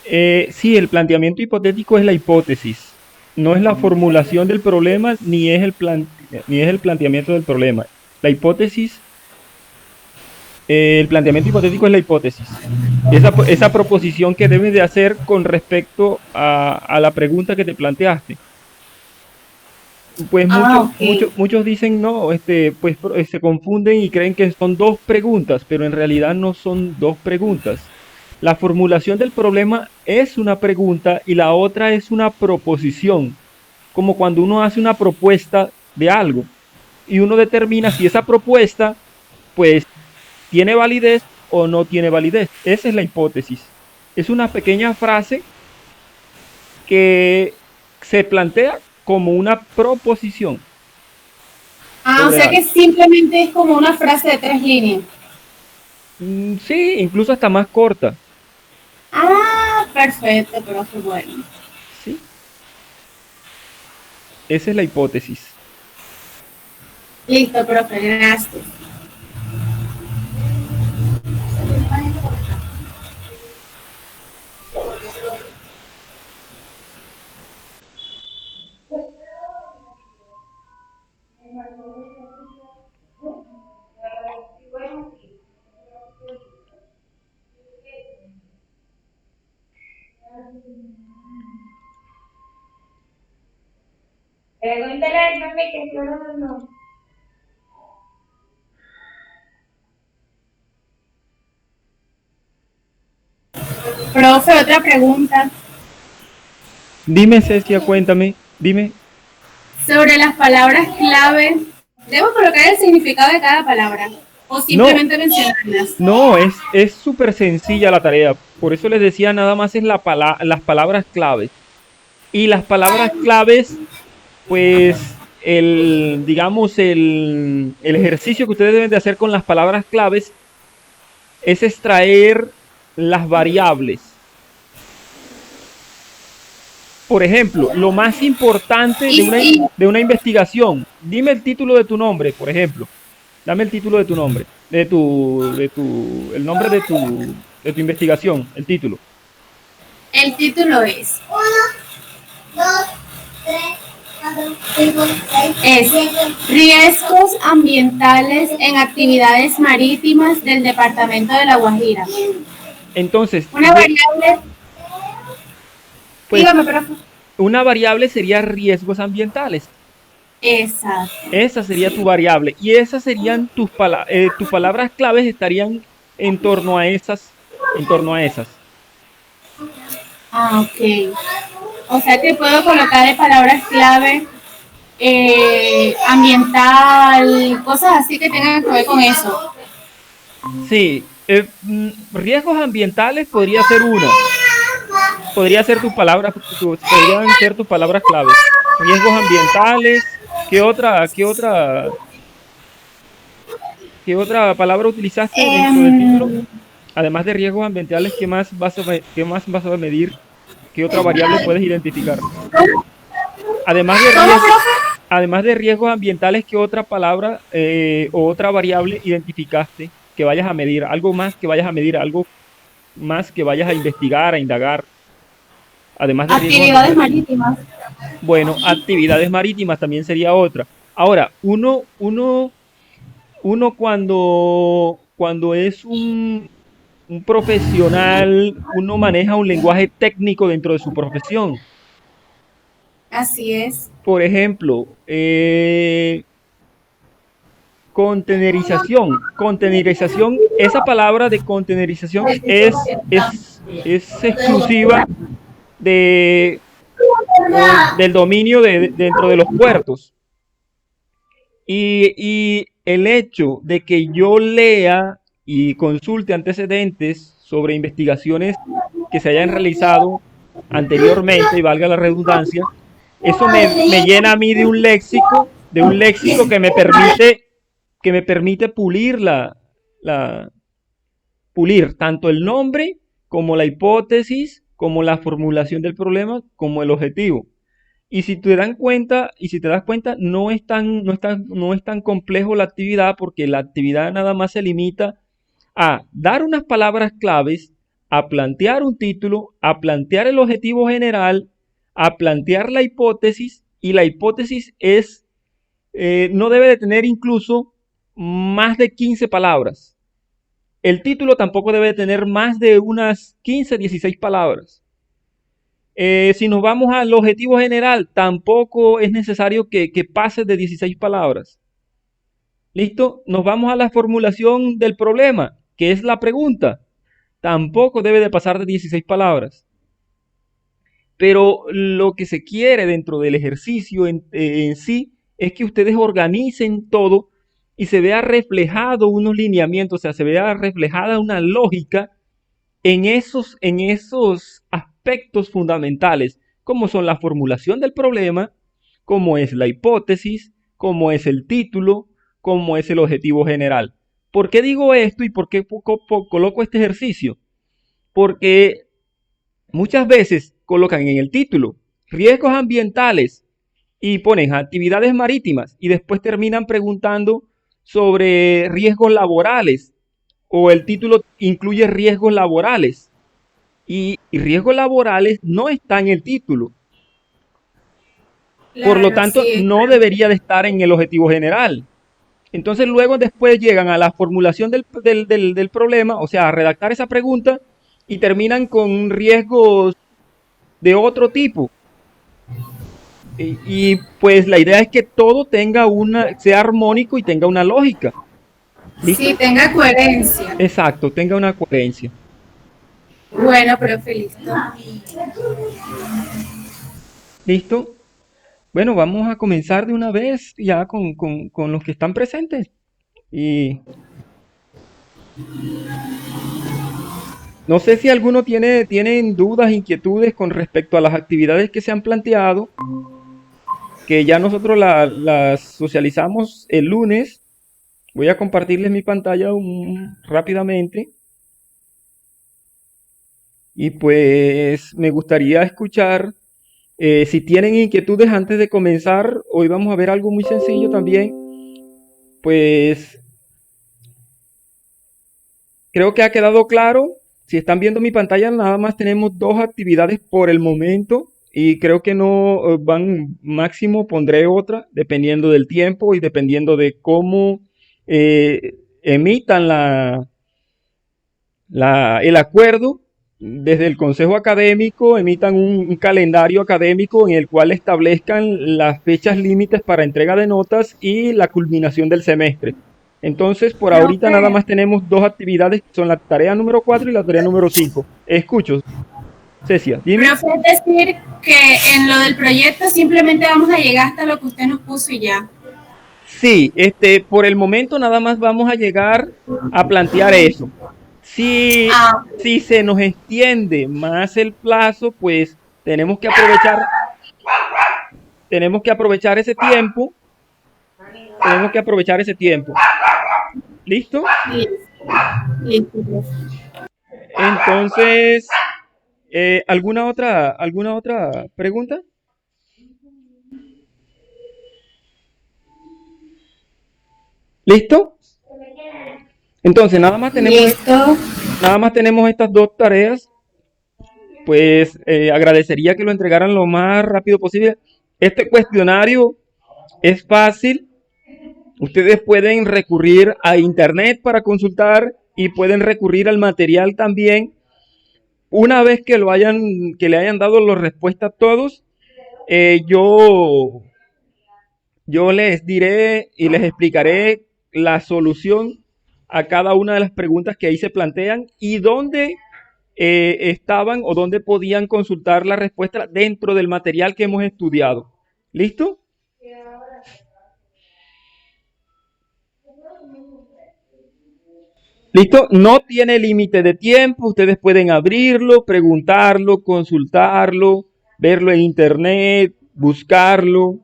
Sí, el planteamiento hipotético es la hipótesis, no es la formulación del problema ni es el planteamiento del problema. La hipótesis, el planteamiento hipotético es la hipótesis, esa proposición que debes de hacer con respecto a la pregunta que te planteaste. Pues Ah, ok. muchos dicen no, se confunden y creen que son dos preguntas, pero en realidad no son dos preguntas. La formulación del problema es una pregunta y la otra es una proposición, como cuando uno hace una propuesta de algo y uno determina si esa propuesta pues tiene validez o no tiene validez. Esa es la hipótesis. Es una pequeña frase que se plantea como una proposición Ah, o sobre sea que algo. simplemente es como una frase de 3 líneas. Sí, incluso hasta más corta. Ah, perfecto, profe, bueno. Sí, esa es la hipótesis. Listo, profe, gracias. Pregúntale al profe que yo no. Profe, otra pregunta. Dime, Cecia, cuéntame, dime. Sobre las palabras clave, ¿debo colocar el significado de cada palabra? ¿O No, simplemente mencionarlas? no, es súper sencilla la tarea. Por eso les decía, nada más es las palabras claves. Y las palabras claves, pues, el ejercicio que ustedes deben de hacer con las palabras claves es extraer las variables. Por ejemplo, lo más importante Y, y de una investigación, dime el título de tu nombre, por ejemplo. Dame el título de tu nombre, el nombre de tu investigación, el título. el título es, es Riesgos ambientales en actividades marítimas del departamento de La Guajira. Entonces, Una variable, pues dígame, profe. una variable sería riesgos ambientales. Exacto. Esa sería tu Sí. variable y esas serían tus palabras claves estarían en torno a esas. Ah, ok. O sea que puedo colocar de palabras clave ambiental, cosas así que tengan que ver con eso. Sí, riesgos ambientales podría ser una. Podría ser podrían ser tus palabras claves. Riesgos ambientales. ¿Qué otra palabra utilizaste dentro del título? Eh, Además de riesgos ambientales, qué más vas a medir? ¿Qué otra variable puedes identificar? Además de ¿Cómo, riesgo, profe? además de riesgos ambientales, ¿qué otra palabra o otra variable identificaste que vayas a medir? Algo más que vayas a medir, algo más que vayas a investigar, a indagar, además de riesgos Actividades ambientales. marítimas. Bueno, actividades marítimas también sería otra. Ahora, uno cuando es un profesional, uno maneja un lenguaje técnico dentro de su profesión. Así es. Por ejemplo, contenerización. Contenerización, esa palabra de contenerización es exclusiva de, del dominio dentro de los puertos. Y el hecho de que yo lea y consulte antecedentes sobre investigaciones que se hayan realizado anteriormente, y valga la redundancia, eso me llena a mí de un léxico que me permite la, pulir tanto el nombre como la hipótesis, como la formulación del problema, como el objetivo. Y si te das cuenta, no es tan complejo la actividad porque la actividad nada más se limita a dar unas palabras claves, a plantear un título, a plantear el objetivo general, a plantear la hipótesis, y la hipótesis no debe de tener incluso más de 15 palabras. El título tampoco debe de tener más de unas 15, 16 palabras. Si nos vamos al objetivo general, tampoco es necesario que pase de 16 palabras. ¿Listo? Nos vamos a la formulación del problema, que es la pregunta. Tampoco debe de pasar de 16 palabras. Pero lo que se quiere dentro del ejercicio en sí es que ustedes organicen todo y se vea reflejado unos lineamientos, o sea, se vea reflejada una lógica en esos aspectos fundamentales, como son la formulación del problema, como es la hipótesis, como es el título, como es el objetivo general. ¿Por qué digo esto y por qué coloco este ejercicio? Porque muchas veces colocan en el título riesgos ambientales y ponen actividades marítimas y después terminan preguntando sobre riesgos laborales, o el título incluye riesgos laborales y riesgos laborales no está en el título. Por lo Claro, tanto, sí. no debería de estar en el objetivo general. Entonces luego después llegan a la formulación del problema, o sea, a redactar esa pregunta y terminan con riesgos de otro tipo. Pues la idea es que todo sea armónico y tenga una lógica. Sí, ¿Listo? tenga coherencia. Exacto, tenga una coherencia. Bueno, profe, listo. ¿Listo? Bueno, vamos a comenzar de una vez ya con los que están presentes. Y no sé si alguno tienen dudas, inquietudes con respecto a las actividades que se han planteado, que ya nosotros las socializamos el lunes. Voy a compartirles mi pantalla rápidamente. Y pues me gustaría escuchar, si tienen inquietudes antes de comenzar. Hoy vamos a ver algo muy sencillo también. Pues creo que ha quedado claro. Si están viendo mi pantalla, nada más tenemos dos actividades por el momento y creo que no van máximo, pondré otra, dependiendo del tiempo y dependiendo de cómo emitan el acuerdo desde el Consejo Académico, emitan un calendario académico en el cual establezcan las fechas límites para entrega de notas y la culminación del semestre. Entonces, por ahorita nada Profe, más tenemos dos actividades, que son la tarea número 4 y la tarea número 5. Escucho, Cecia, dime. profe, es decir que en lo del proyecto simplemente vamos a llegar hasta lo que usted nos puso y ya. Sí, por el momento nada más vamos a llegar a plantear eso. Si, Ah, si se nos extiende más el plazo, pues tenemos que aprovechar, tenemos que aprovechar ese tiempo, tenemos que aprovechar ese tiempo. ¿Listo? listo, listo, profe. Entonces, ¿alguna otra pregunta? ¿Listo? Entonces, Listo. nada más tenemos estas dos tareas. Pues agradecería que lo entregaran lo más rápido posible. Este cuestionario es fácil. Ustedes pueden recurrir a internet para consultar y pueden recurrir al material también. Una vez que le hayan dado la respuesta a todos, eh, yo, yo les diré y les explicaré la solución a cada una de las preguntas que ahí se plantean y dónde estaban o dónde podían consultar la respuesta dentro del material que hemos estudiado. ¿Listo? ¿Listo? No tiene límite de tiempo, ustedes pueden abrirlo, preguntarlo, consultarlo, verlo en internet, buscarlo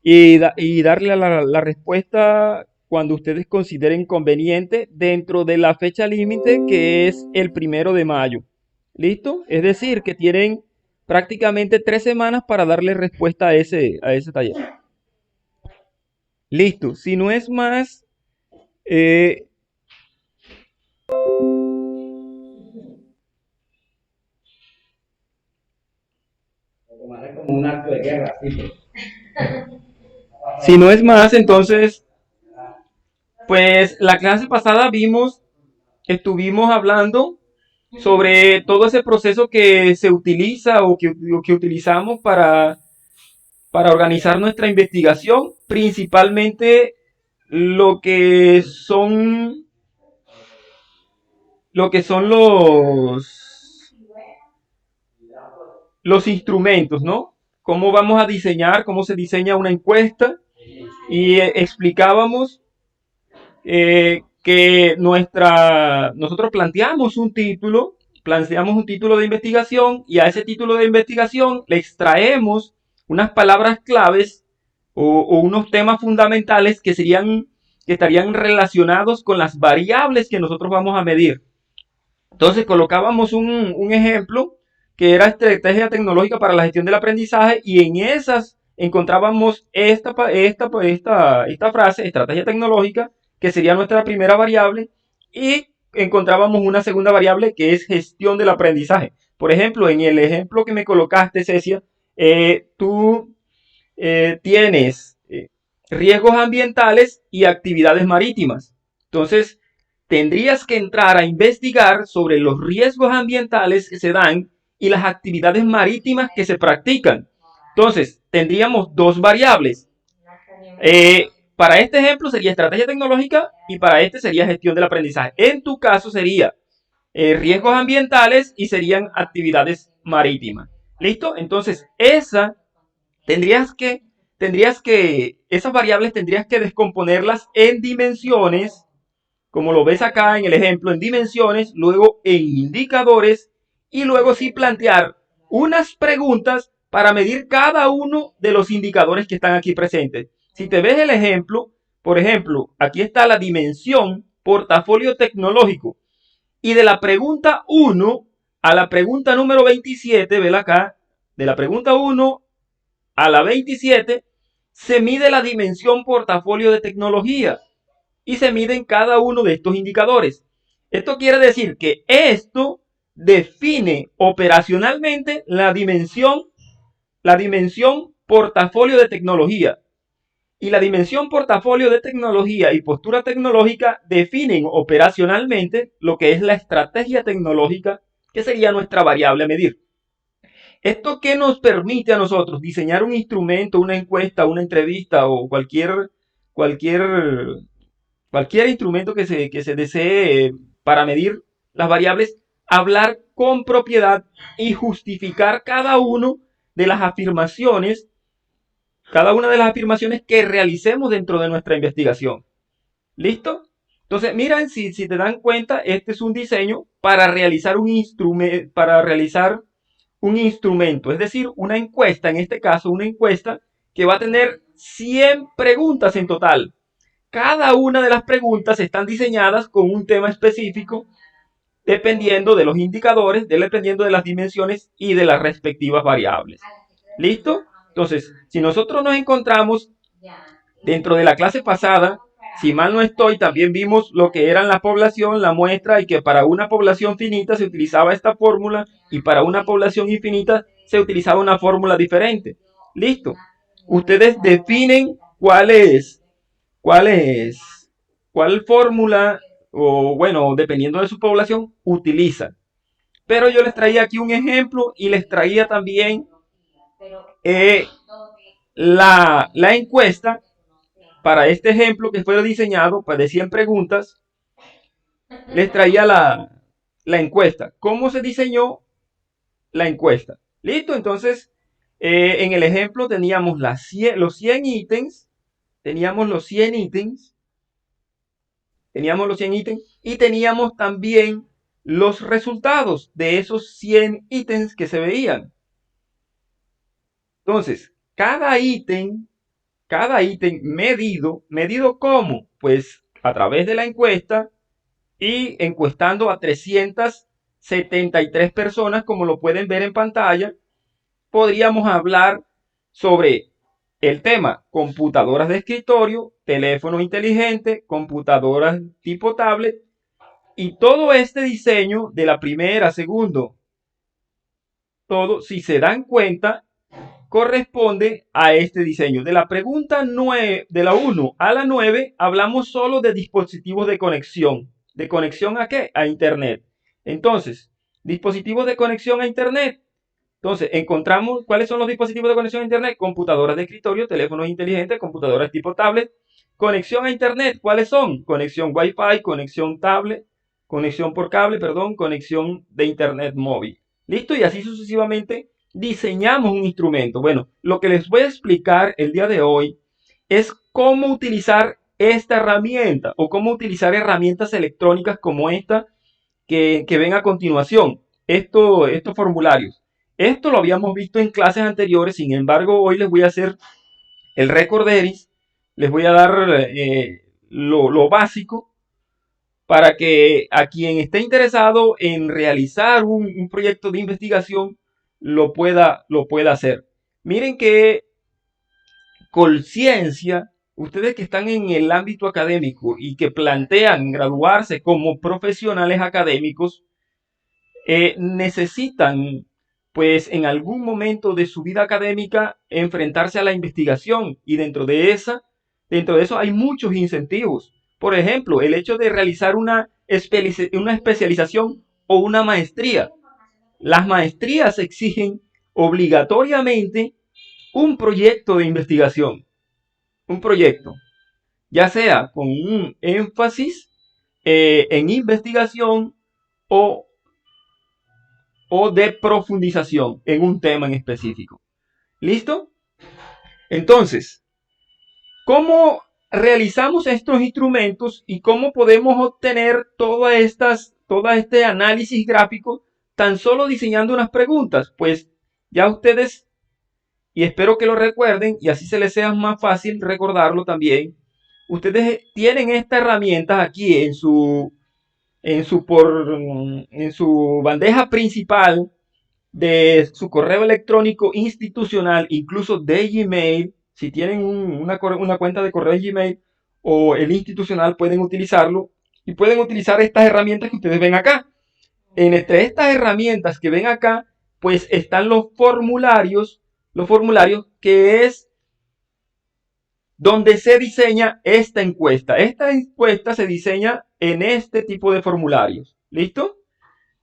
y darle la respuesta cuando ustedes consideren conveniente dentro de la fecha límite que es el 1 de mayo. ¿Listo? Es decir, que tienen prácticamente 3 semanas para darle respuesta a ese taller. Listo. Si no es más, eh, como un acto de guerra. Si no es más, entonces, pues la clase pasada estuvimos hablando sobre todo ese proceso que se utiliza o que utilizamos para organizar nuestra investigación, principalmente lo que son, lo que son los instrumentos, ¿no? Cómo vamos a diseñar, cómo se diseña una encuesta y explicábamos que nosotros planteamos un título de investigación y a ese título de investigación le extraemos unas palabras claves o unos temas fundamentales que estarían relacionados con las variables que nosotros vamos a medir. Entonces colocábamos un ejemplo que era estrategia tecnológica para la gestión del aprendizaje y en esas encontrábamos esta frase, estrategia tecnológica, que sería nuestra primera variable, y encontrábamos una segunda variable que es gestión del aprendizaje. Por ejemplo, en el ejemplo que me colocaste, Cecia, tú tienes riesgos ambientales y actividades marítimas. Entonces, tendrías que entrar a investigar sobre los riesgos ambientales que se dan y las actividades marítimas que se practican. Entonces, tendríamos dos variables. Para este ejemplo sería estrategia tecnológica y para este sería gestión del aprendizaje. En tu caso sería riesgos ambientales y serían actividades marítimas. ¿Listo? Entonces, esas variables tendrías que descomponerlas en dimensiones, como lo ves acá en el ejemplo, en dimensiones, luego en indicadores y luego sí plantear unas preguntas para medir cada uno de los indicadores que están aquí presentes. Si te ves el ejemplo, por ejemplo, aquí está la dimensión portafolio tecnológico y de la pregunta 1 a la pregunta número 27, vela acá, de la pregunta 1 a la 27 se mide la dimensión portafolio de tecnología y se miden cada uno de estos indicadores. Esto quiere decir que esto define operacionalmente la dimensión portafolio de tecnología. Y la dimensión portafolio de tecnología y postura tecnológica definen operacionalmente lo que es la estrategia tecnológica, que sería nuestra variable a medir. ¿Esto qué nos permite a nosotros? Diseñar un instrumento, una encuesta, una entrevista o cualquier instrumento que se desee para medir las variables, hablar con propiedad y justificar cada una de las afirmaciones que realicemos dentro de nuestra investigación. ¿Listo? Entonces, miren, si te dan cuenta, este es un diseño para realizar un instrumento, es decir, una encuesta, en este caso, una encuesta que va a tener 100 preguntas en total. Cada una de las preguntas están diseñadas con un tema específico, dependiendo de los indicadores, dependiendo de las dimensiones y de las respectivas variables. ¿Listo? Entonces, si nosotros nos encontramos dentro de la clase pasada, si mal no estoy, también vimos lo que eran la población, la muestra, y que para una población finita se utilizaba esta fórmula y para una población infinita se utilizaba una fórmula diferente. ¿Listo? Ustedes definen cuál fórmula, o bueno, dependiendo de su población, utilizan. Pero yo les traía aquí un ejemplo y les traía también la encuesta para este ejemplo que fue diseñado para de 100 preguntas. Les traía la encuesta. ¿Cómo se diseñó la encuesta? Listo, entonces en el ejemplo teníamos los 100 ítems. Teníamos los 100 ítems. Y teníamos también los resultados de esos 100 ítems que se veían. Entonces, cada ítem medido ¿cómo? Pues a través de la encuesta y encuestando a 373 personas, como lo pueden ver en pantalla, podríamos hablar sobre el tema computadoras de escritorio, teléfono inteligente, computadoras tipo tablet y todo este diseño de la primera, segundo, todo, si se dan cuenta, corresponde a este diseño. De la pregunta 9, de la 1 a la 9, hablamos solo de dispositivos de conexión. ¿De conexión a qué? A Internet. Entonces, dispositivos de conexión a Internet. Entonces, encontramos cuáles son los dispositivos de conexión a Internet. Computadoras de escritorio, teléfonos inteligentes, computadoras tipo tablet. Conexión a Internet, ¿cuáles son? Conexión Wi-Fi, conexión tablet, conexión por cable, perdón, conexión de Internet móvil. ¿Listo? Y así sucesivamente diseñamos un instrumento. Bueno, lo que les voy a explicar el día de hoy es cómo utilizar esta herramienta o cómo utilizar herramientas electrónicas como esta que ven a continuación, estos formularios. Esto lo habíamos visto en clases anteriores, sin embargo, hoy les voy a hacer el recorderis, les voy a dar lo básico para que a quien esté interesado en realizar un proyecto de investigación lo pueda hacer. Miren que Colciencia, ustedes que están en el ámbito académico y que plantean graduarse como profesionales académicos, necesitan, pues en algún momento de su vida académica, enfrentarse a la investigación, y dentro de eso hay muchos incentivos. Por ejemplo, el hecho de realizar una especialización o una maestría. Las maestrías exigen obligatoriamente un proyecto de investigación. Un proyecto, ya sea con un énfasis en investigación o de profundización en un tema en específico. ¿Listo? Entonces, ¿cómo realizamos estos instrumentos y cómo podemos obtener todo este análisis gráfico tan solo diseñando unas preguntas? Pues ya ustedes, y espero que lo recuerden y así se les sea más fácil recordarlo también, ustedes tienen estas herramientas aquí en su bandeja principal de su correo electrónico institucional, incluso de Gmail. Si tienen una cuenta de correo de Gmail o el institucional, pueden utilizarlo y pueden utilizar estas herramientas que ustedes ven acá. Entre estas herramientas que ven acá, pues están los formularios que es donde se diseña esta encuesta. Esta encuesta se diseña en este tipo de formularios. ¿Listo?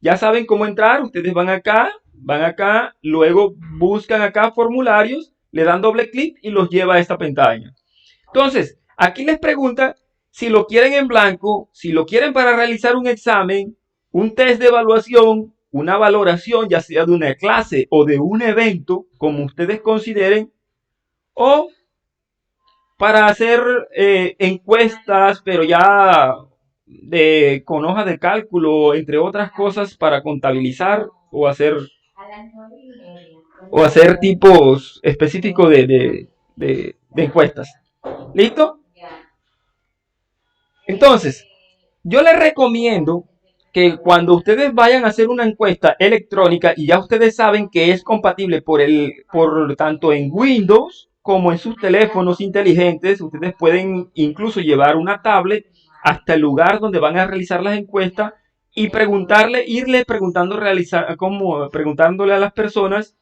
Ya saben cómo entrar. Ustedes van acá, luego buscan acá formularios, le dan doble clic y los lleva a esta pantalla. Entonces, aquí les pregunta si lo quieren en blanco, si lo quieren para realizar un examen, un test de evaluación, una valoración, ya sea de una clase o de un evento, como ustedes consideren, o para hacer encuestas, pero ya con hojas de cálculo, entre otras cosas, para contabilizar o hacer tipos específicos de encuestas. ¿Listo? Entonces, yo les recomiendo que cuando ustedes vayan a hacer una encuesta electrónica y ya ustedes saben que es compatible por tanto en Windows como en sus teléfonos inteligentes, ustedes pueden incluso llevar una tablet hasta el lugar donde van a realizar las encuestas y irle preguntándole a las personas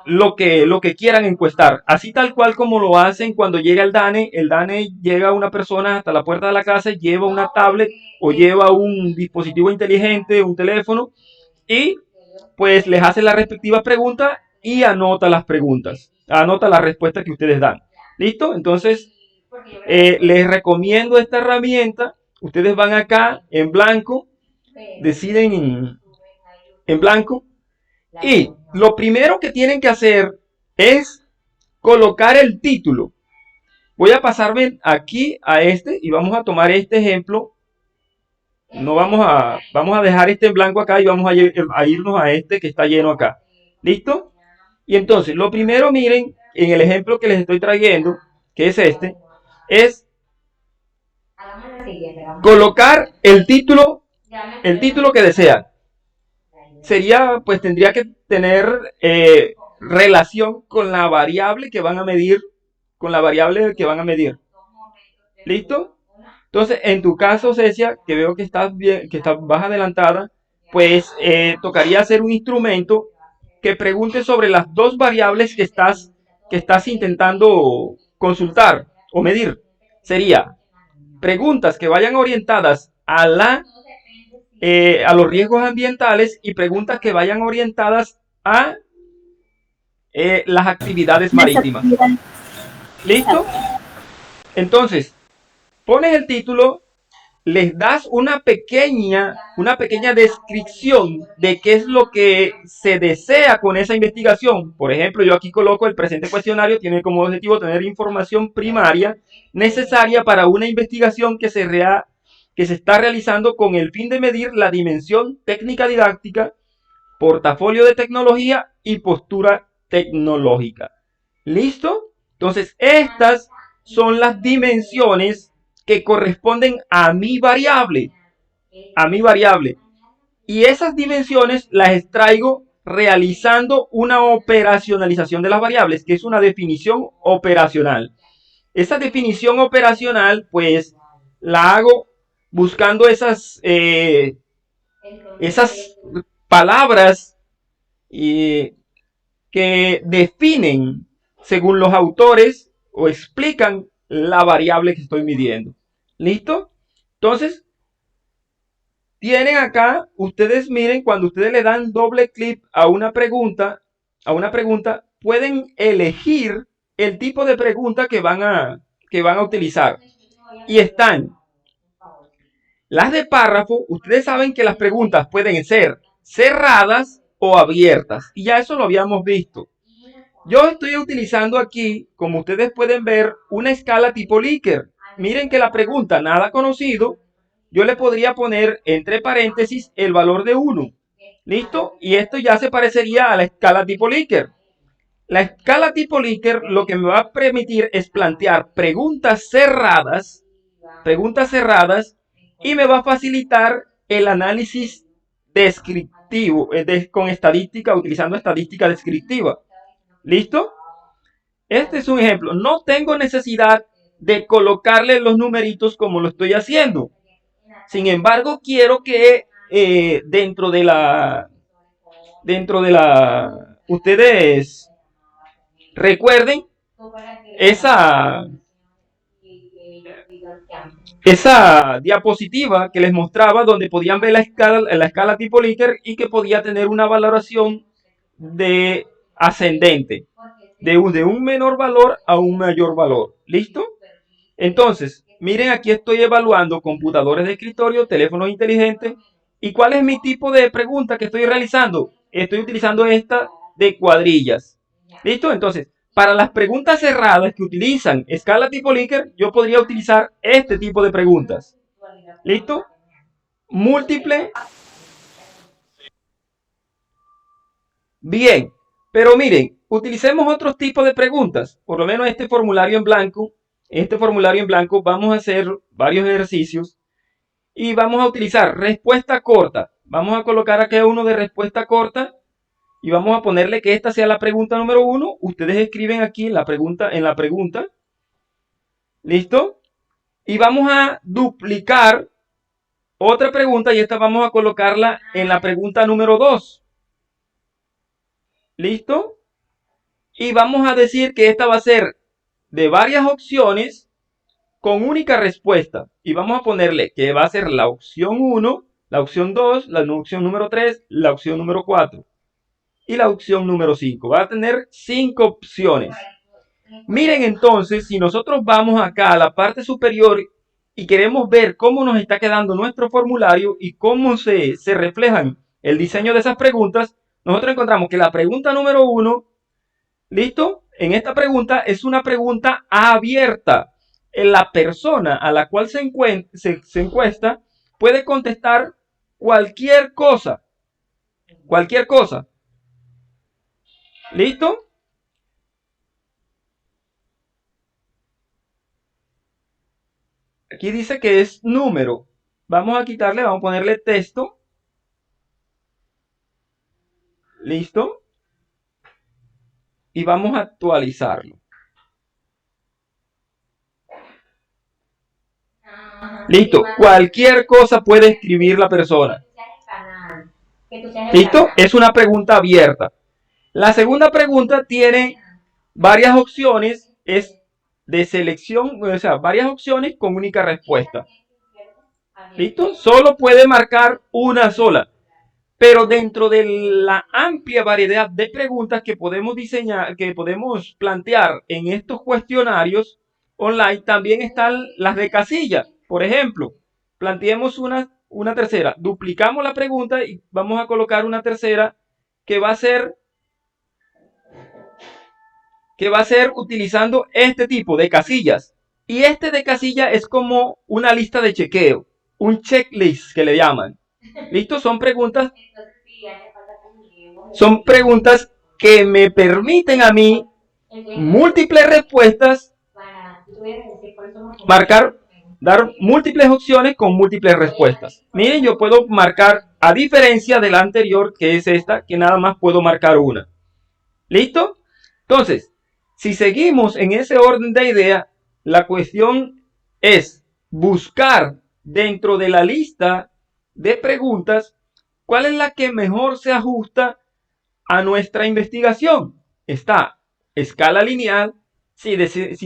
lo que quieran encuestar, así tal cual como lo hacen cuando llega el DANE. El DANE llega una persona hasta la puerta de la casa, lleva una tablet o lleva un dispositivo inteligente, un teléfono, y pues les hace la respectiva pregunta y anota las respuestas que ustedes dan. ¿Listo? Entonces, les recomiendo esta herramienta. Ustedes van acá en blanco, deciden en blanco, y lo primero que tienen que hacer es colocar el título. Voy a pasarme aquí a este y vamos a tomar este ejemplo. No vamos a dejar este en blanco acá y vamos a irnos a este que está lleno acá. ¿Listo? Y entonces, lo primero, miren, en el ejemplo que les estoy trayendo, que es este, es colocar el título que desean. Tendría que tener relación con la variable que van a medir, ¿Listo? Entonces, en tu caso, Cecia, que veo que vas adelantada, pues tocaría hacer un instrumento que pregunte sobre las dos variables que estás intentando consultar o medir. Sería preguntas que vayan orientadas a los riesgos ambientales y preguntas que vayan orientadas a las actividades marítimas. ¿Listo? Entonces, pones el título, les das una pequeña descripción de qué es lo que se desea con esa investigación. Por ejemplo, yo aquí coloco el presente cuestionario, tiene como objetivo tener información primaria necesaria para una investigación que se está realizando con el fin de medir la dimensión técnica didáctica, portafolio de tecnología y postura tecnológica. ¿Listo? Entonces, estas son las dimensiones que corresponden a mi variable. Y esas dimensiones las extraigo realizando una operacionalización de las variables, que es una definición operacional. Esa definición operacional, pues, la hago buscando esas palabras que definen, según los autores, o explican la variable que estoy midiendo. ¿Listo? Entonces, tienen acá, ustedes miren, cuando ustedes le dan doble clic a una pregunta, pueden elegir el tipo de pregunta que van a utilizar. Y están las de párrafo. Ustedes saben que las preguntas pueden ser cerradas o abiertas. Y ya eso lo habíamos visto. Yo estoy utilizando aquí, como ustedes pueden ver, una escala tipo Likert. Miren que la pregunta nada conocido, yo le podría poner entre paréntesis el valor de 1. ¿Listo? Y esto ya se parecería a la escala tipo Likert. La escala tipo Likert lo que me va a permitir es plantear preguntas cerradas, y me va a facilitar el análisis descriptivo, con estadística, utilizando estadística descriptiva. ¿Listo? Este es un ejemplo. No tengo necesidad de colocarle los numeritos como lo estoy haciendo. Sin embargo, quiero que dentro de la ustedes recuerden esa diapositiva que les mostraba, donde podían ver la escala tipo Likert y que podía tener una valoración de ascendente, de un menor valor a un mayor valor. ¿Listo? Entonces, miren, aquí estoy evaluando computadores de escritorio, teléfonos inteligentes. ¿Y cuál es mi tipo de pregunta que estoy realizando? Estoy utilizando esta de cuadrillas. ¿Listo? Entonces, para las preguntas cerradas que utilizan escala tipo Likert, yo podría utilizar este tipo de preguntas. ¿Listo? Múltiple. Bien, pero miren, utilicemos otros tipos de preguntas. Por lo menos este formulario en blanco. Vamos a hacer varios ejercicios y vamos a utilizar respuesta corta. Vamos a colocar aquí uno de respuesta corta y vamos a ponerle que esta sea la pregunta número 1. Ustedes escriben aquí en la pregunta. ¿Listo? Y vamos a duplicar otra pregunta y esta vamos a colocarla en la pregunta número 2. ¿Listo? Y vamos a decir que esta va a ser de varias opciones con única respuesta. Y vamos a ponerle que va a ser la opción 1, la opción 2, la opción número 3, la opción número 4 y la opción número 5. Va a tener 5 opciones. Miren entonces, si nosotros vamos acá a la parte superior y queremos ver cómo nos está quedando nuestro formulario y cómo se reflejan el diseño de esas preguntas, nosotros encontramos que la pregunta número 1, ¿listo? En esta pregunta es una pregunta abierta. La persona a la cual se encuesta puede contestar cualquier cosa. ¿Listo? Aquí dice que es número. Vamos a ponerle texto. ¿Listo? Y vamos a actualizarlo. Listo. Cualquier cosa puede escribir la persona. ¿Listo? Es una pregunta abierta. La segunda pregunta tiene varias opciones, es de selección, o sea, varias opciones con única respuesta. ¿Listo? Solo puede marcar una sola. Pero dentro de la amplia variedad de preguntas que podemos diseñar, que podemos plantear en estos cuestionarios online, también están las de casilla. Por ejemplo, planteemos una tercera. Duplicamos la pregunta y vamos a colocar una tercera que va a ser utilizando este tipo de casillas. Y este de casilla es como una lista de chequeo, un checklist que le llaman. ¿Listo? Son preguntas que me permiten a mí múltiples respuestas, marcar, dar múltiples opciones con múltiples respuestas. Miren, yo puedo marcar, a diferencia de la anterior, que es esta, que nada más puedo marcar una. ¿Listo? Entonces, si seguimos en ese orden de idea, la cuestión es buscar dentro de la lista de preguntas cuál es la que mejor se ajusta a nuestra investigación. Está escala lineal. Si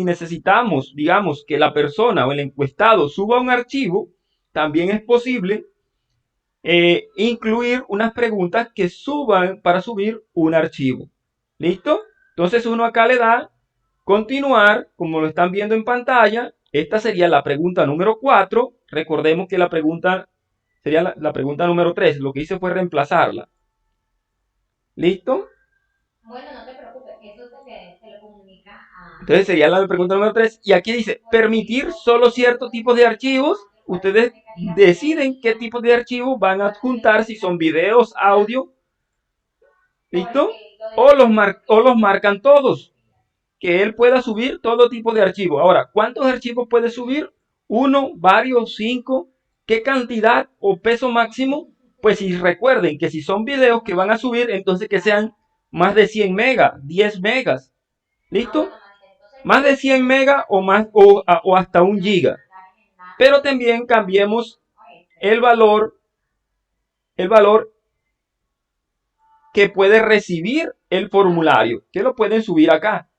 necesitamos, digamos, que la persona o el encuestado suba un archivo, también es posible incluir unas preguntas que suban para subir un archivo. ¿Listo? Entonces uno acá le da continuar, como lo están viendo en pantalla. Esta sería la pregunta número 4. Recordemos que la pregunta sería la pregunta número 3. Lo que hice fue reemplazarla. ¿Listo? Bueno, no te preocupes, eso se lo comunica a... Entonces sería la pregunta número 3. Y aquí dice, permitir solo ciertos tipos de archivos. Ustedes deciden qué tipo de archivos van a adjuntar, si son videos, audio. ¿Listo? O los marcan todos. Que él pueda subir todo tipo de archivos. Ahora, ¿cuántos archivos puede subir? ¿Uno, varios, 5? ¿Qué cantidad o peso máximo? Pues si recuerden que si son videos que van a subir, entonces que sean más de 100 megas, 10 megas. ¿Listo? Más de 100 megas o, más, o hasta 1 giga. Pero también cambiemos el valor que puede recibir el formulario, que lo pueden subir acá.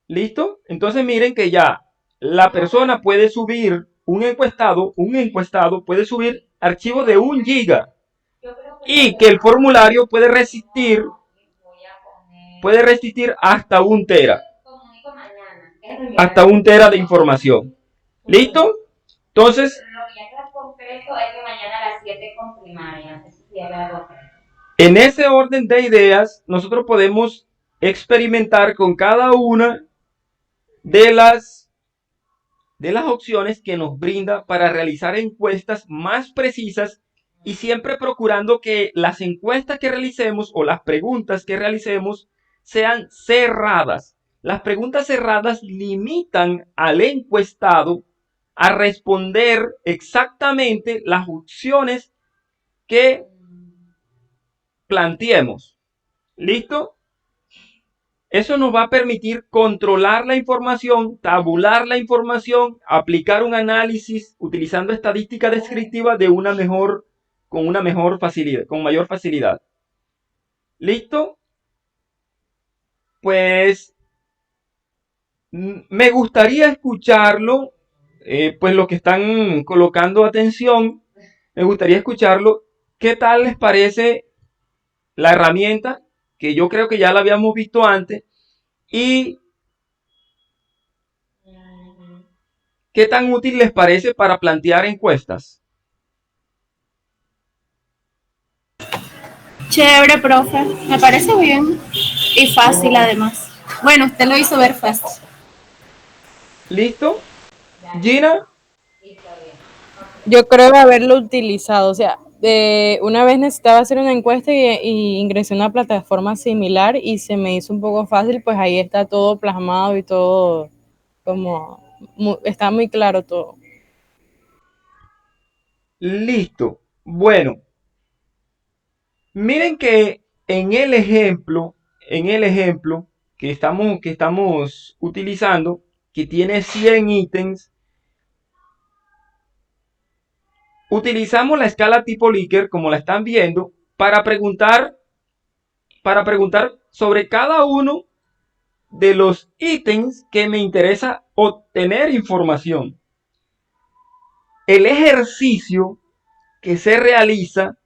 ¿Listo? Entonces miren que ya la persona puede subir un encuestado puede subir archivos de 1 giga y que el formulario puede resistir hasta 1 tera. Hasta 1 tera de información. ¿Listo? Entonces, en ese orden de ideas, nosotros podemos experimentar con cada una de las opciones que nos brinda para realizar encuestas más precisas y siempre procurando que las encuestas que realicemos o las preguntas que realicemos sean cerradas. Las preguntas cerradas limitan al encuestado a responder exactamente las opciones que planteemos. ¿Listo? Eso nos va a permitir controlar la información, tabular la información, aplicar un análisis utilizando estadística descriptiva con mayor facilidad. ¿Listo? Pues me gustaría escucharlo, pues los que están colocando atención, me gustaría escucharlo. ¿Qué tal les parece la herramienta? Que yo creo que ya la habíamos visto antes. ¿Y qué tan útil les parece para plantear encuestas? Chévere, profe. Me parece bien. Y fácil además. Bueno, usted lo hizo ver fácil. ¿Listo? Gina, Yo creo haberlo utilizado, o sea, una vez necesitaba hacer una encuesta y ingresé a una plataforma similar y se me hizo un poco fácil, pues ahí está todo plasmado y todo como está muy claro todo. listo. Bueno, miren que en el ejemplo que estamos utilizando, que tiene 100 ítems, utilizamos la escala tipo Likert, como la están viendo, para preguntar para preguntar sobre cada uno de los ítems que me interesa obtener información. El ejercicio que se realiza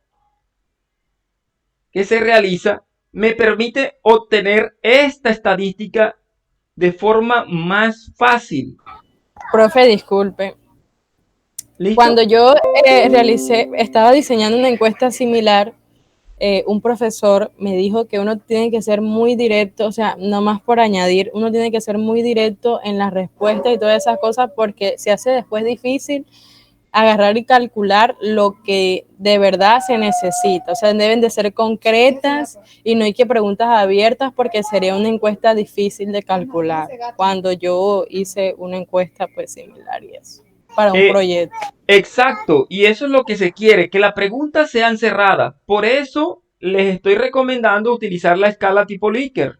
me permite obtener esta estadística de forma más fácil. Profe, disculpe. ¿Listo? Cuando yo estaba diseñando una encuesta similar, un profesor me dijo que uno tiene que ser muy directo, o sea, no más por añadir, uno tiene que ser muy directo en las respuestas y todas esas cosas porque se hace después difícil agarrar y calcular lo que de verdad se necesita. O sea, deben de ser concretas y no hay que preguntas abiertas porque sería una encuesta difícil de calcular. Cuando yo hice una encuesta pues similar y eso, para un proyecto. Exacto, y eso es lo que se quiere, que las preguntas sean cerradas. Por eso les estoy recomendando utilizar la escala tipo Likert,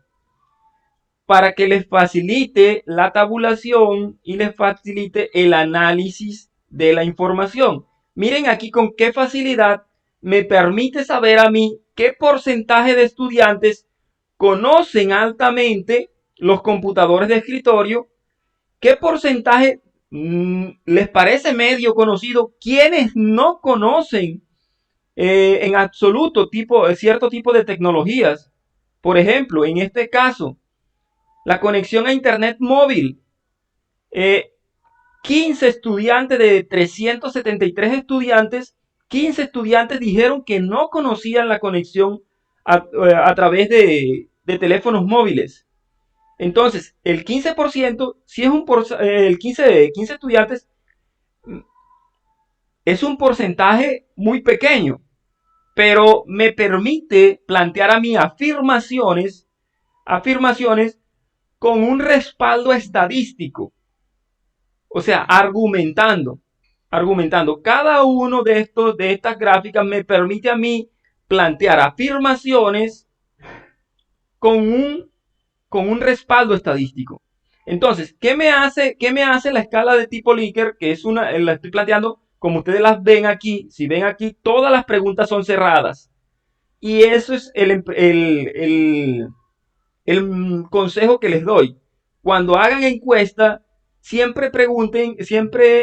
para que les facilite la tabulación y les facilite el análisis de la información. Miren aquí con qué facilidad me permite saber a mí qué porcentaje de estudiantes conocen altamente los computadores de escritorio, qué porcentaje les parece medio conocido, quienes no conocen en absoluto cierto tipo de tecnologías. Por ejemplo, en este caso, la conexión a internet móvil. 15 estudiantes de 373 estudiantes, 15 estudiantes dijeron que no conocían la conexión a través de teléfonos móviles. Entonces, el 15%, si es el 15 estudiantes, es un porcentaje muy pequeño, pero me permite plantear a mí afirmaciones con un respaldo estadístico. O sea, argumentando. Cada uno de estas gráficas me permite a mí plantear afirmaciones con un respaldo estadístico. Entonces, ¿qué me hace la escala de tipo Likert? Que la estoy planteando como ustedes las ven aquí. Si ven aquí, todas las preguntas son cerradas. Y eso es el consejo que les doy. Cuando hagan encuesta, siempre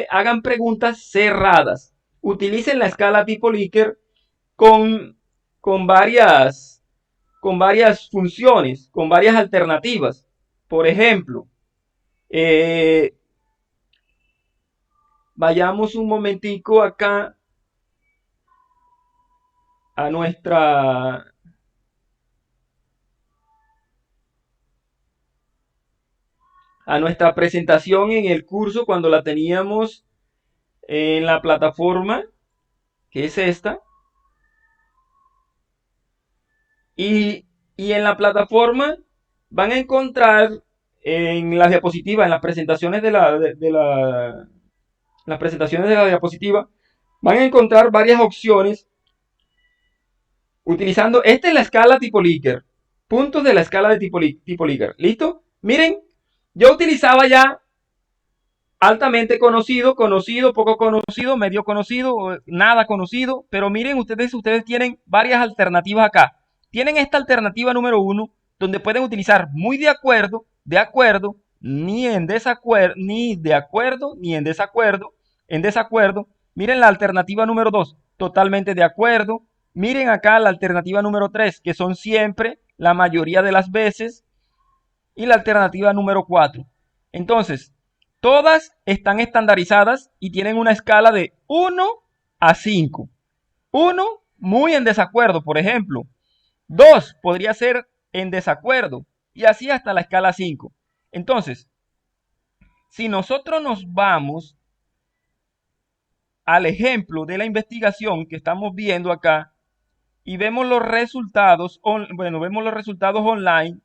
hagan preguntas cerradas. Utilicen la escala tipo Likert con varias funciones, con varias alternativas. Por ejemplo, vayamos un momentico acá a nuestra presentación en el curso cuando la teníamos en la plataforma, que es esta. Y en la plataforma van a encontrar en las diapositivas, en las presentaciones las presentaciones de la diapositiva, van a encontrar varias opciones utilizando, esta es la escala tipo Likert, puntos de la escala de tipo Likert, ¿listo? Miren, yo utilizaba ya altamente conocido, poco conocido, medio conocido, nada conocido, pero miren ustedes tienen varias alternativas acá. Tienen esta alternativa número 1, donde pueden utilizar muy de acuerdo, ni en desacuerdo, ni de acuerdo, ni en desacuerdo. Miren la alternativa número 2, totalmente de acuerdo. Miren acá la alternativa número 3, que son siempre, la mayoría de las veces. Y la alternativa número 4. Entonces, todas están estandarizadas y tienen una escala de 1 a 5. 1, muy en desacuerdo, por ejemplo. 2 podría ser en desacuerdo. Y así hasta la escala 5. Entonces, si nosotros nos vamos al ejemplo de la investigación que estamos viendo acá y vemos los resultados, vemos los resultados online,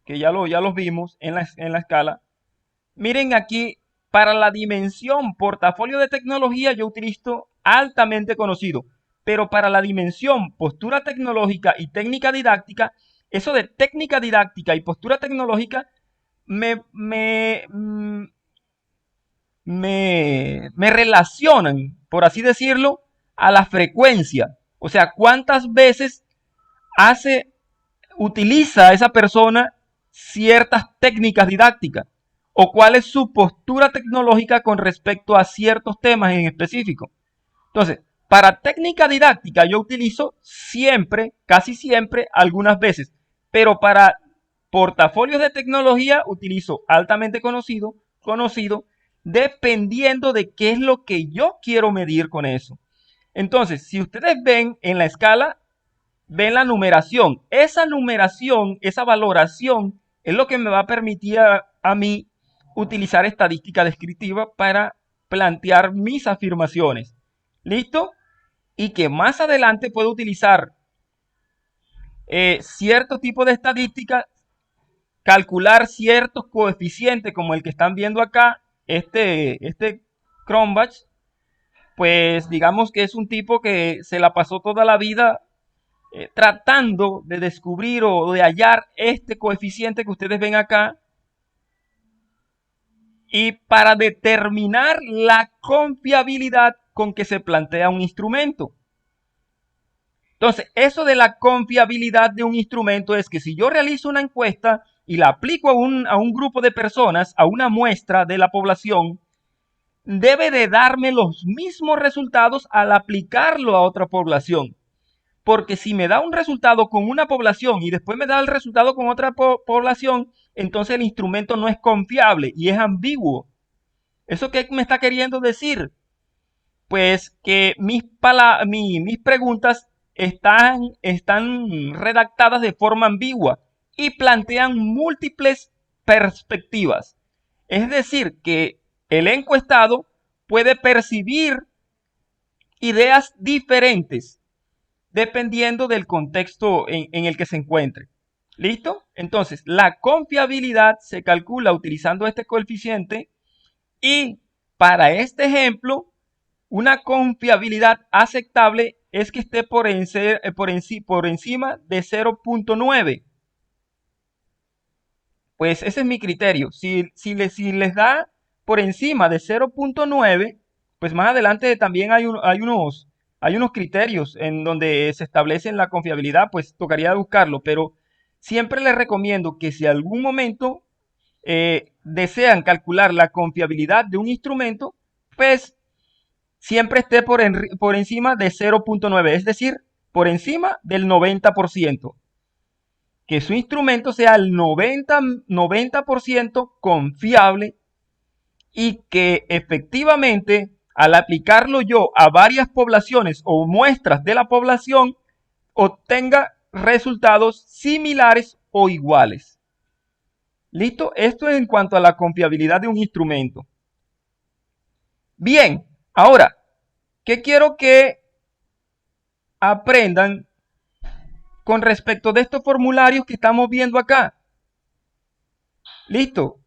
que ya los vimos en la escala. Miren aquí, para la dimensión portafolio de tecnología yo utilizo altamente conocido, pero para la dimensión postura tecnológica y técnica didáctica, eso de técnica didáctica y postura tecnológica me relacionan, por así decirlo, a la frecuencia. O sea, cuántas veces hace utiliza esa persona ciertas técnicas didácticas o cuál es su postura tecnológica con respecto a ciertos temas en específico. Entonces, para técnica didáctica yo utilizo siempre, casi siempre, algunas veces, pero para portafolios de tecnología utilizo altamente conocido, dependiendo de qué es lo que yo quiero medir con eso. Entonces, si ustedes ven en la escala, ven la numeración. Esa numeración, esa valoración, es lo que me va a permitir a mí utilizar estadística descriptiva para plantear mis afirmaciones. ¿Listo? Y que más adelante puedo utilizar cierto tipo de estadística, calcular ciertos coeficientes como el que están viendo acá, este Cronbach, pues digamos que es un tipo que se la pasó toda la vida tratando de descubrir o de hallar este coeficiente que ustedes ven acá, y para determinar la confiabilidad con que se plantea un instrumento. Entonces, eso de la confiabilidad de un instrumento es que si yo realizo una encuesta y la aplico a un grupo de personas, a una muestra de la población, debe de darme los mismos resultados al aplicarlo a otra población. Porque si me da un resultado con una población y después me da el resultado con otra población, entonces el instrumento no es confiable y es ambiguo. ¿Eso qué me está queriendo decir? Pues que mis preguntas están redactadas de forma ambigua y plantean múltiples perspectivas. Es decir, que el encuestado puede percibir ideas diferentes dependiendo del contexto en el que se encuentre. ¿Listo? Entonces, la confiabilidad se calcula utilizando este coeficiente y para este ejemplo, una confiabilidad aceptable es que esté por encima de 0.9. Pues ese es mi criterio. Si les da por encima de 0.9, pues más adelante también hay unos criterios en donde se establece la confiabilidad, pues tocaría buscarlo, pero siempre les recomiendo que si algún momento desean calcular la confiabilidad de un instrumento, pues siempre esté por encima de 0.9, es decir, por encima del 90%. Que su instrumento sea el 90% confiable y que efectivamente al aplicarlo yo a varias poblaciones o muestras de la población obtenga resultados similares o iguales. ¿Listo? Esto es en cuanto a la confiabilidad de un instrumento. Bien, ahora, ¿qué quiero que aprendan con respecto de estos formularios que estamos viendo acá? ¿Listo?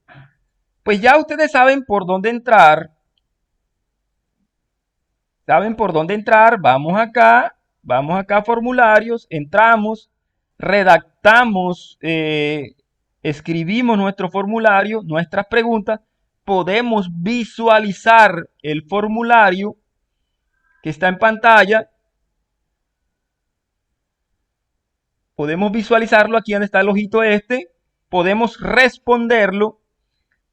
Pues ya ustedes saben por dónde entrar. Vamos acá a formularios, entramos, redactamos, escribimos nuestro formulario, nuestras preguntas, podemos visualizar el formulario que está en pantalla. Podemos visualizarlo aquí donde está el ojito este, podemos responderlo,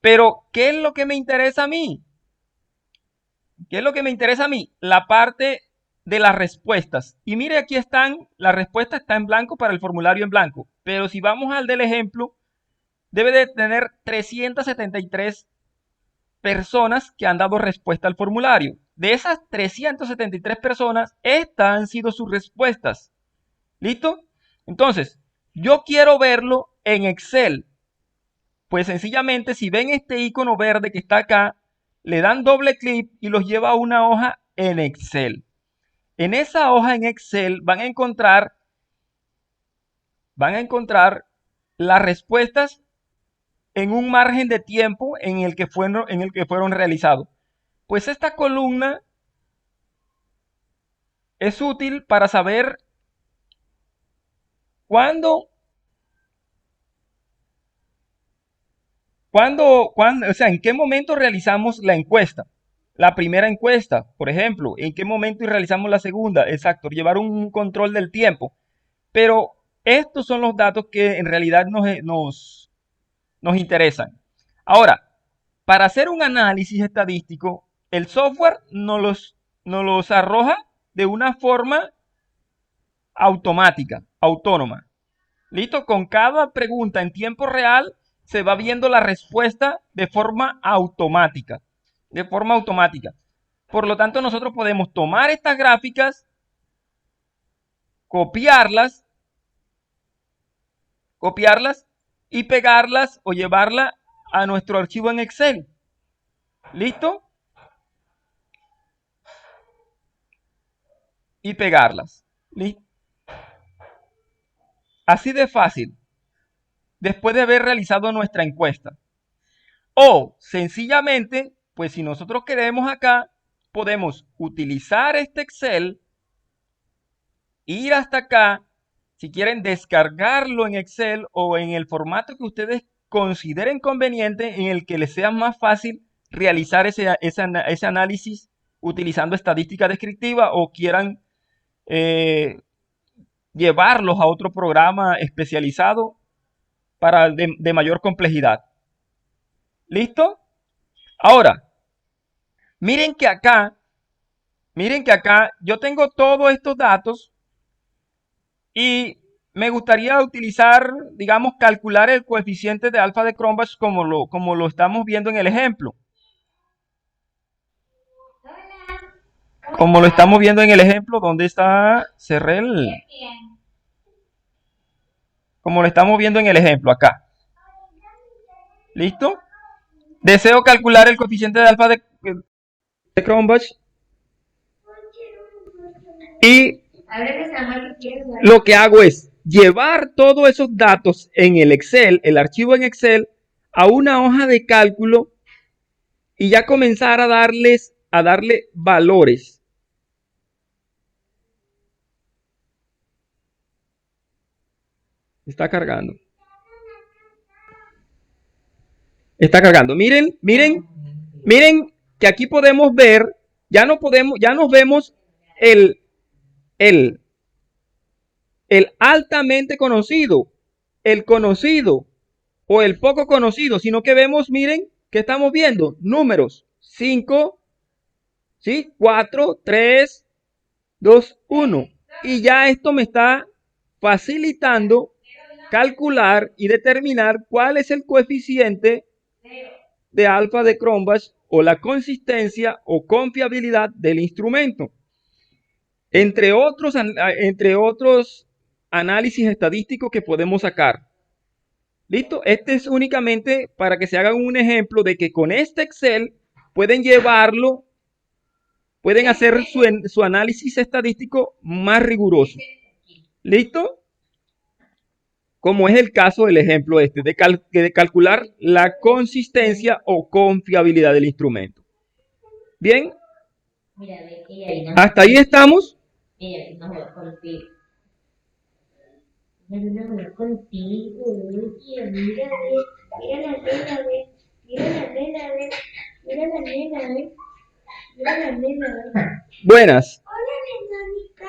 pero ¿qué es lo que me interesa a mí? La parte de las respuestas. Y mire, aquí están, la respuesta está en blanco para el formulario en blanco. Pero si vamos al del ejemplo, debe de tener 373 personas que han dado respuesta al formulario. De esas 373 personas, estas han sido sus respuestas. ¿Listo? Entonces, yo quiero verlo en Excel. Pues sencillamente, si ven este icono verde que está acá, le dan doble clic y los lleva a una hoja en Excel. En esa hoja en Excel van a encontrar las respuestas en un margen de tiempo en el que fueron realizados. Pues esta columna es útil para saber cuándo, o sea, en qué momento realizamos la encuesta. La primera encuesta, por ejemplo, en qué momento realizamos la segunda. Exacto, llevar un control del tiempo. Pero estos son los datos que en realidad nos interesan. Ahora, para hacer un análisis estadístico, el software nos los arroja de una forma automática, autónoma. ¿Listo? Con cada pregunta en tiempo real se va viendo la respuesta de forma automática. De forma automática. Por lo tanto, nosotros podemos tomar estas gráficas, copiarlas y pegarlas o llevarlas a nuestro archivo en Excel. ¿Listo? Y pegarlas. ¿Listo? Así de fácil, después de haber realizado nuestra encuesta. O sencillamente, pues si nosotros queremos acá, podemos utilizar este Excel, ir hasta acá, si quieren descargarlo en Excel o en el formato que ustedes consideren conveniente, en el que les sea más fácil realizar ese análisis utilizando estadística descriptiva, o quieran llevarlos a otro programa especializado de mayor complejidad. ¿Listo? Ahora, miren que acá yo tengo todos estos datos y me gustaría utilizar, digamos, calcular el coeficiente de alfa de Cronbach como lo estamos viendo en el ejemplo. Como lo estamos viendo en el ejemplo, ¿dónde está? Cerré el... Como lo estamos viendo en el ejemplo, acá. ¿Listo? Deseo calcular el coeficiente de alfa de Cronbach. Y lo que hago es llevar todos esos datos en el Excel, el archivo en Excel, a una hoja de cálculo y ya comenzar a darle valores. Está cargando. Está cargando. Miren que aquí podemos ver, ya nos vemos el altamente conocido, el conocido o el poco conocido, sino que vemos, miren, que estamos viendo números 5, ¿sí? 4, 3, 2, 1. Y ya esto me está facilitando calcular y determinar cuál es el coeficiente de alfa de Cronbach o la consistencia o confiabilidad del instrumento. Entre otros análisis estadísticos que podemos sacar. ¿Listo? Este es únicamente para que se hagan un ejemplo de que con este Excel pueden llevarlo, pueden hacer su análisis estadístico más riguroso. ¿Listo? Como es el caso del ejemplo de calcular la consistencia o confiabilidad del instrumento. Bien, hasta ahí estamos. Buenas.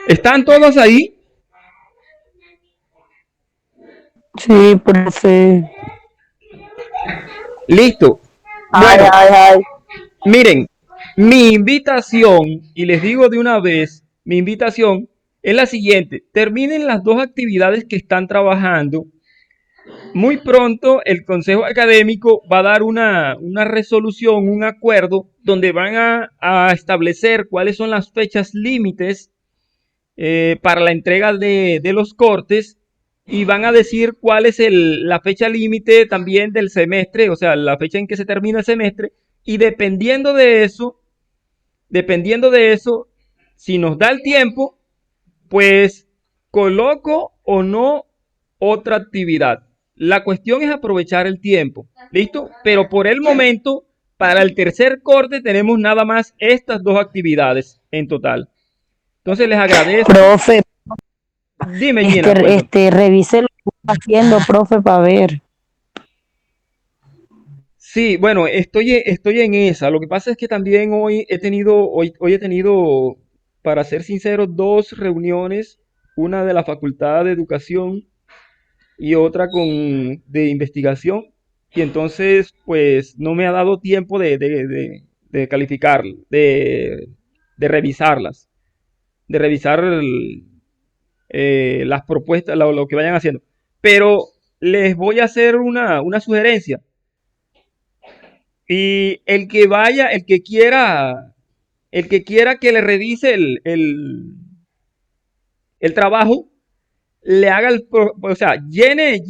¿Están todos ahí? Sí, profe. Listo. Bueno, miren, mi invitación, y les digo de una vez, mi invitación es la siguiente: terminen las dos actividades que están trabajando. Muy pronto el Consejo Académico va a dar una resolución, un acuerdo, donde van a establecer cuáles son las fechas límites para la entrega de los cortes, y van a decir cuál es la fecha límite también del semestre, o sea, la fecha en que se termina el semestre, y dependiendo de eso, si nos da el tiempo, pues coloco o no otra actividad. La cuestión es aprovechar el tiempo, ¿listo? Pero por el momento, para el tercer corte tenemos nada más estas dos actividades en total. Entonces les agradezco. Profe, Dime, Gina. revise lo que está haciendo, profe, para ver. Sí, bueno, estoy en esa. Lo que pasa es que también hoy he tenido, para ser sincero, dos reuniones, una de la Facultad de Educación y otra de investigación. Y entonces, pues, no me ha dado tiempo de calificar, de revisarlas, de revisar las propuestas, lo que vayan haciendo. Pero les voy a hacer una sugerencia. Y el que quiera que le revise el trabajo, le haga o sea, llene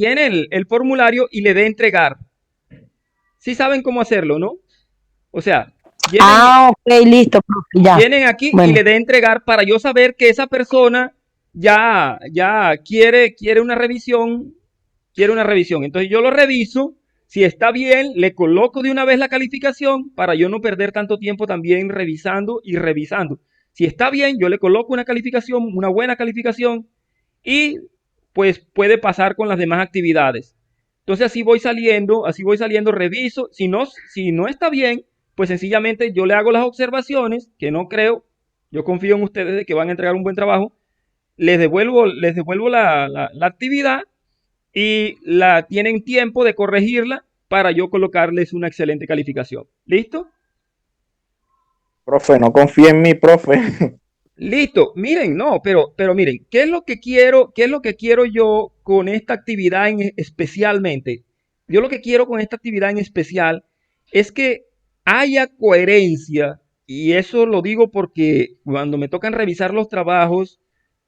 el formulario y le dé entregar. Sí saben cómo hacerlo, ¿no? O sea, Ok, listo, profe, ya. llenen aquí y Bueno, le dé entregar para yo saber que esa persona ya quiere una revisión, quiere una revisión. Entonces yo lo reviso, si está bien, le coloco de una vez la calificación para yo no perder tanto tiempo también revisando y revisando. Si está bien, yo le coloco una calificación, una buena calificación, y pues puede pasar con las demás actividades. Entonces así voy saliendo, reviso. Si no está bien, pues sencillamente yo le hago las observaciones, que no creo, yo confío en ustedes de que van a entregar un buen trabajo, les devuelvo la actividad y tienen tiempo de corregirla para yo colocarles una excelente calificación. ¿Listo? Profe, no confíe en mí, profe. Listo, miren, no, pero miren, qué es lo que quiero yo con esta actividad especialmente? Yo lo que quiero con esta actividad en especial es que haya coherencia, y eso lo digo porque cuando me tocan revisar los trabajos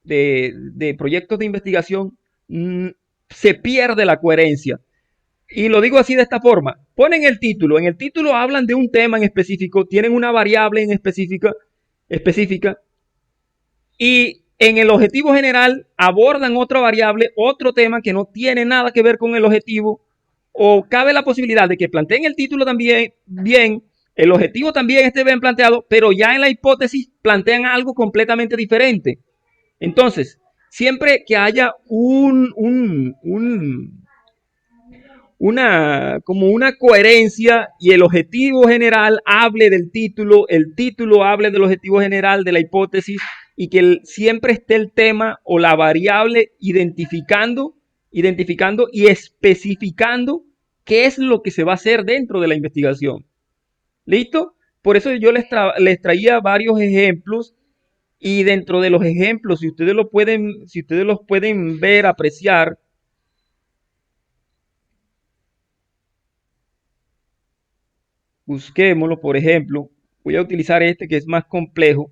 de proyectos de investigación, se pierde la coherencia. Y lo digo así de esta forma. Ponen el título. En el título hablan de un tema en específico, tienen una variable en específica, y en el objetivo general abordan otra variable, otro tema que no tiene nada que ver con el objetivo, o cabe la posibilidad de que planteen el título también bien, el objetivo también esté bien planteado, pero ya en la hipótesis plantean algo completamente diferente. Entonces, siempre que haya como una coherencia y el objetivo general hable del título, el título hable del objetivo general de la hipótesis, y que siempre esté el tema o la variable identificando y especificando qué es lo que se va a hacer dentro de la investigación. ¿Listo? Por eso yo les traía varios ejemplos, y dentro de los ejemplos, si ustedes los pueden ver, apreciar, busquémoslo. Por ejemplo, voy a utilizar este que es más completo,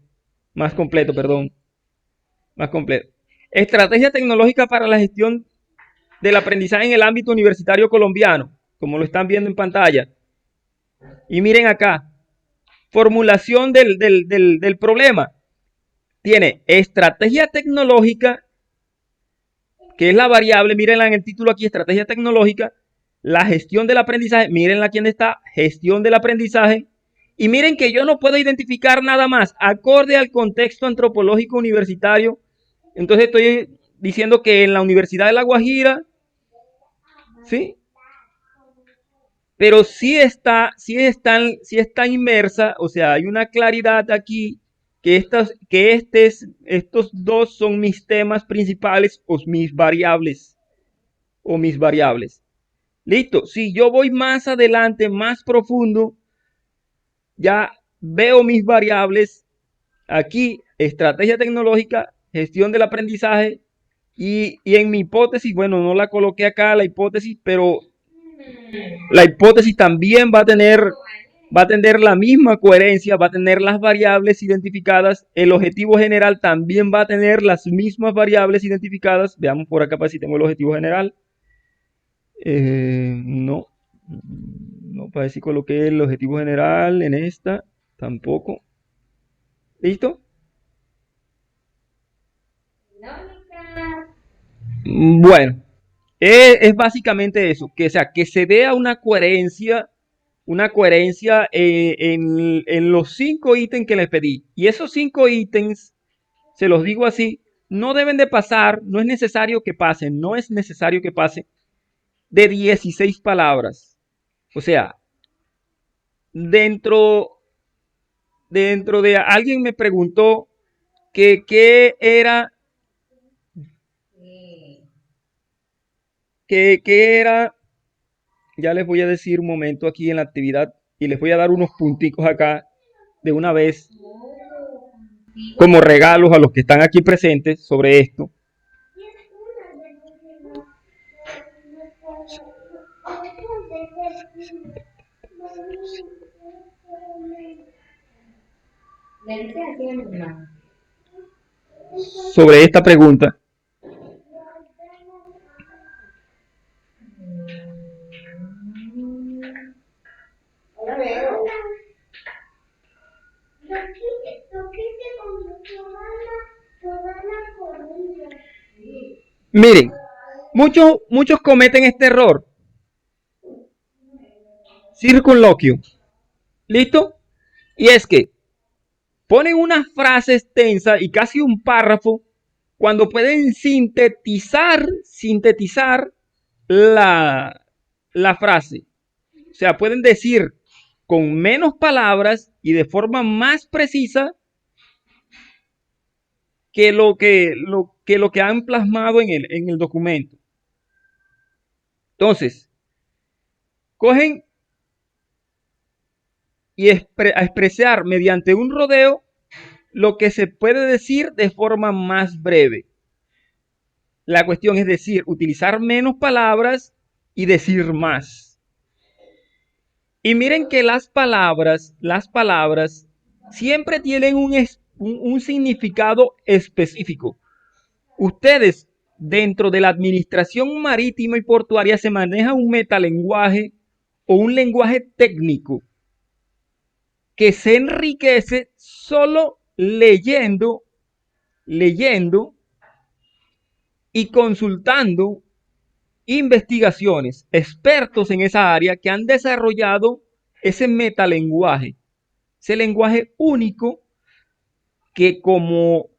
perdón, más completo. Estrategia tecnológica para la gestión del aprendizaje en el ámbito universitario colombiano, como lo están viendo en pantalla. Y miren acá, formulación del problema. Tiene estrategia tecnológica, que es la variable, mírenla en el título aquí, estrategia tecnológica, la gestión del aprendizaje, mírenla aquí donde está, gestión del aprendizaje, y miren que yo no puedo identificar nada más, acorde al contexto antropológico universitario. Entonces estoy diciendo que en la Universidad de La Guajira, ¿sí? Pero sí está inmersa, o sea, hay una claridad aquí que estos dos son mis temas principales o mis variables. Listo. Si yo voy más adelante, más profundo, ya veo mis variables aquí: estrategia tecnológica, gestión del aprendizaje, y en mi hipótesis, bueno, no la coloqué acá la hipótesis, pero la hipótesis también va a tener la misma coherencia, va a tener las variables identificadas, el objetivo general también va a tener las mismas variables identificadas. Veamos por acá para si tengo el objetivo general. No, no, para ver si coloqué el objetivo general en esta, tampoco. ¿Listo? Bueno, es básicamente eso, que, o sea, que se vea una coherencia en los 5 ítems que les pedí. Y esos 5 ítems, se los digo así, no deben de pasar, no es necesario que pasen, no es necesario que pase de 16 palabras. O sea, dentro, dentro de alguien me preguntó que qué era ¿Qué era? Ya les voy a decir un momento aquí en la actividad y les voy a dar unos punticos acá de una vez como regalos a los que están aquí presentes sobre esto. Sobre esta pregunta. Miren, muchos cometen este error. Circunloquio. ¿Listo? Y es que ponen una frase extensa y casi un párrafo cuando pueden sintetizar la frase. O sea, pueden decir con menos palabras y de forma más precisa que lo que han plasmado en el documento. Entonces, cogen y a expresar mediante un rodeo lo que se puede decir de forma más breve. La cuestión es decir, utilizar menos palabras y decir más. Y miren que las palabras siempre tienen un significado específico. Ustedes, dentro de la administración marítima y portuaria, se maneja un metalenguaje o un lenguaje técnico que se enriquece solo leyendo y consultando investigaciones, expertos en esa área que han desarrollado ese metalenguaje, ese lenguaje único que como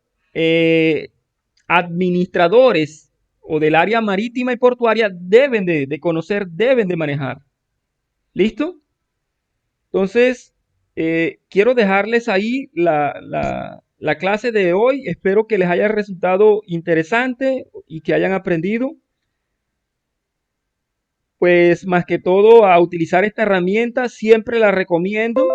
administradores o del área marítima y portuaria deben de conocer, deben de manejar. ¿Listo? Entonces, quiero dejarles ahí la clase de hoy. Espero que les haya resultado interesante y que hayan aprendido. Pues más que todo a utilizar esta herramienta, siempre la recomiendo.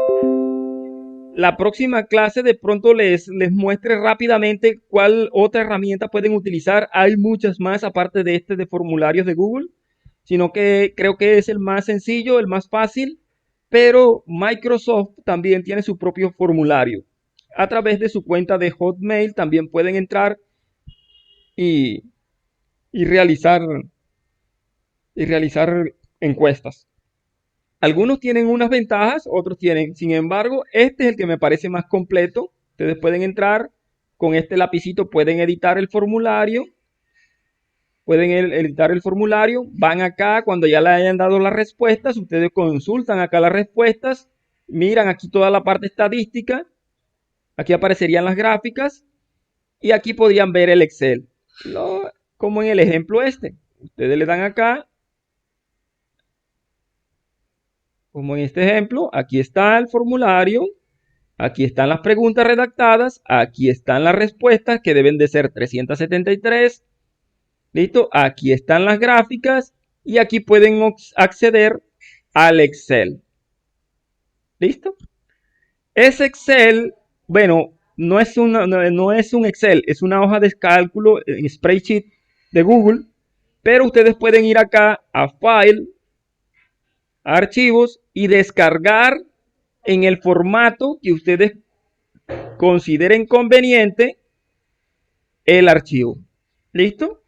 La próxima clase de pronto les muestre rápidamente cuál otra herramienta pueden utilizar. Hay muchas más aparte de este de formularios de Google, sino que creo que es el más sencillo, el más fácil, pero Microsoft también tiene su propio formulario. A través de su cuenta de Hotmail también pueden entrar y realizar encuestas. Algunos tienen unas ventajas, otros tienen. Sin embargo, este es el que me parece más completo. Ustedes pueden entrar con este lapicito, pueden editar el formulario. Van acá, cuando ya le hayan dado las respuestas, ustedes consultan acá las respuestas, miran aquí toda la parte estadística, aquí aparecerían las gráficas y aquí podrían ver el Excel. Como en el ejemplo este. Ustedes le dan acá. Como en este ejemplo, aquí está el formulario, aquí están las preguntas redactadas, aquí están las respuestas que deben de ser 373. ¿Listo? Aquí están las gráficas y aquí pueden acceder al Excel. ¿Listo? Ese Excel, bueno, no es un Excel, es una hoja de cálculo en spreadsheet de Google, pero ustedes pueden ir acá a File, Archivos y descargar en el formato que ustedes consideren conveniente el archivo. ¿Listo?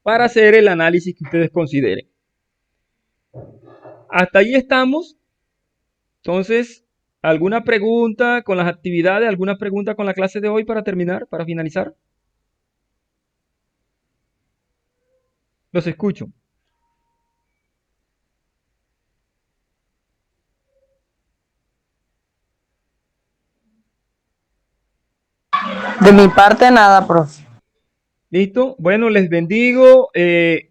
Para hacer el análisis que ustedes consideren. Hasta ahí estamos. Entonces, ¿alguna pregunta con las actividades? ¿Alguna pregunta con la clase de hoy para terminar, para finalizar? Los escucho. De mi parte, nada, profe. ¿Listo? Bueno, les bendigo.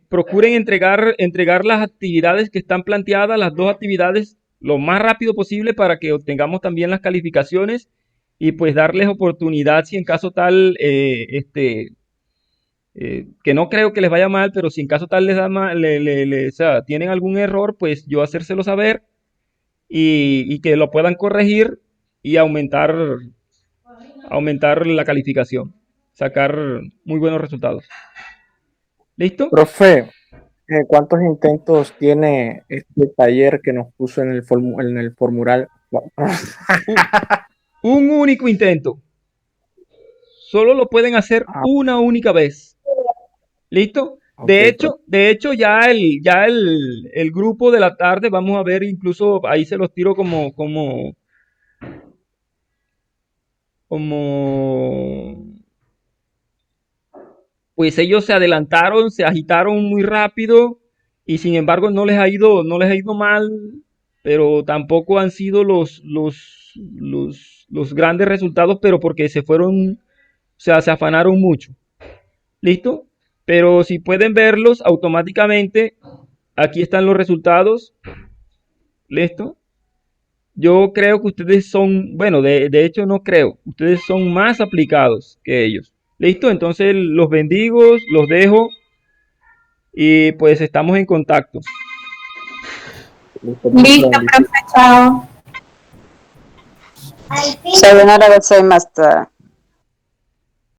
Procuren entregar las actividades que están planteadas, las 2 actividades, lo más rápido posible para que obtengamos también las calificaciones y pues darles oportunidad si en caso tal que no creo que les vaya mal, pero si en caso tal les da mal, o sea, tienen algún error, pues yo hacérselo saber y que lo puedan corregir y aumentar la calificación, sacar muy buenos resultados. ¿Listo? Profe, ¿cuántos intentos tiene este taller que nos puso en el formular? Un único intento. Solo lo pueden hacer una única vez. ¿Listo? Ok, De hecho el grupo de la tarde, vamos a ver, incluso ahí se los tiro como, pues ellos se adelantaron, se agitaron muy rápido y sin embargo no les ha ido mal, pero tampoco han sido los grandes resultados, pero porque o sea, se afanaron mucho. ¿Listo? Pero si pueden verlos automáticamente, aquí están los resultados. ¿Listo? Yo creo que ustedes son, bueno, de hecho no creo, ustedes son más aplicados que ellos. ¿Listo? Entonces los bendigo, los dejo y pues estamos en contacto. Listo, profe, chao. Sayonara, Gozaimashita.